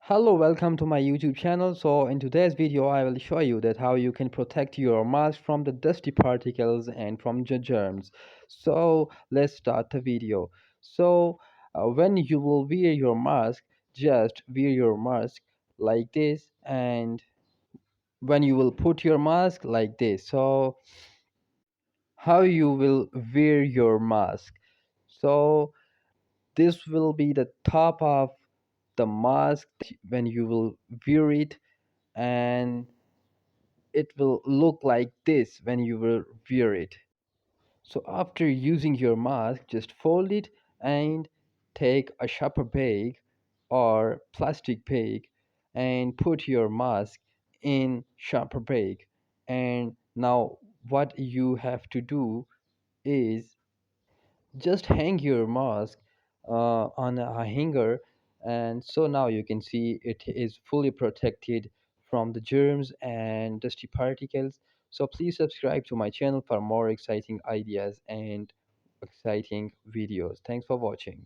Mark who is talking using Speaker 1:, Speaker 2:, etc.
Speaker 1: Hello, welcome to my YouTube channel. So in today's video, I will show you that how you can protect your mask from the dusty particles and from the germs. So let's start the video. So when you will wear your mask, just wear your mask like this, and when you will put your mask like this. So how you will wear your mask? So this will be the top of the mask when you will wear it, and it will look like this when you will wear it. So after using your mask, just fold it and take a shopper bag or plastic bag and put your mask in shopper bag. And now what you have to do is just hang your mask on a hanger, and so now you can see it is fully protected from the germs and dusty particles. So please subscribe to my channel for more exciting ideas and exciting videos. Thanks for watching.